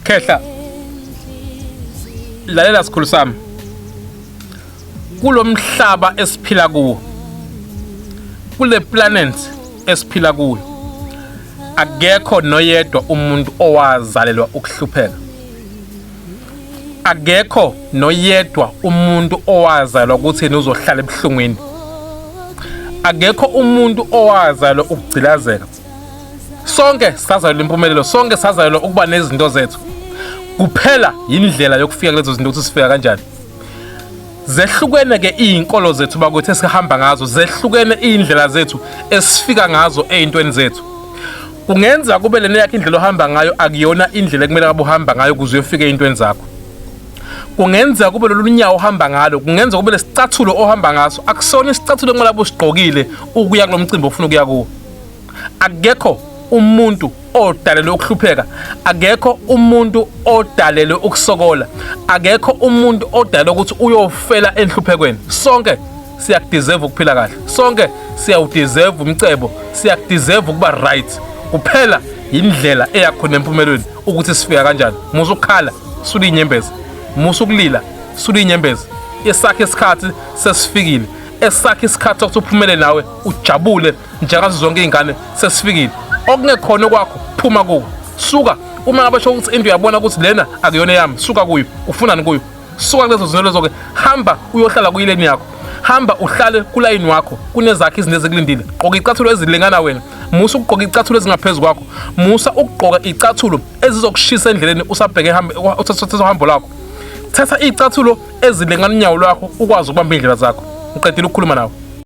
Khehla lalela sikhulu sami kulomhlaba esiphila kuwo kule planet esiphila kuyo akekho noyedwa umuntu owazalelwa ukuhlupheka akekho noyedwa umuntu owazalelwa ukuthi uzohlala ebuhlungwini akekho umuntu owazalelwa ukugcilazeka sonke sazalelwa impumelelo sonke sazalelwa ukuba nezinto zethu kuphela indlela yokufika kulezo zinto ukuthi sifika kanjani zehlukene ke izinkolo zethu bakwethu esihamba ngazo zehlukene indlela zethu esifika ngazo ezintweni zethu kungenza kube lena yakhe indlela ohamba ngayo akuyona indlela ekumele ngabe uhamba ngayo ukuze uyofika ezintweni zakho kungenza kube lolunyawo ohamba ngalo kungenza kube lesicathulo ohamba ngaso akusona isicathulo ekumele usigqokile ukuya kulomcimbi ofuna ukuya kuwo akekho umuntu odalelwe ukuhlupheka akekho umuntu odalelwe ukusokola akekho umuntu odalelwe ukuthi uyofela enhluphekweni sonke siyakudeserve ukuphila kahle sonke siyawudeserve umcebo siyakudeserve ukuba right kuphela indlela eyakhona empumelweni ukuthi sifika kanjani musu ukukhala sula inyembezi musu ukulila sula inyembezi esakhe isikhathi sesifikile esakhe isikhathi sokuthi uphumele nawe ujabule njengazo zonke izingane sesifikile okunekhona kwakho phuma kuwo suka uma ngabe sho ukuthi into uyabona ukuthi lena akuyona yami suka kuyo ufunani kuyo suka kulezo zinto lezo ke hamba uyohlala kuyileni yakho hamba uhlale kulayini wakho kunezakhe izinto ezikulindile gqoka icathulo ezilingana wena musa ukugqoka icathulo ezingaphezulu kwakho musa ukugqoka icathulo ezizokushisa endleleni usabheke uhambo lakho thatha icathulo ezilingana unyawo lwakho ukwazi ukubamba indlela zakho ngiqedile ukukhuluma nawe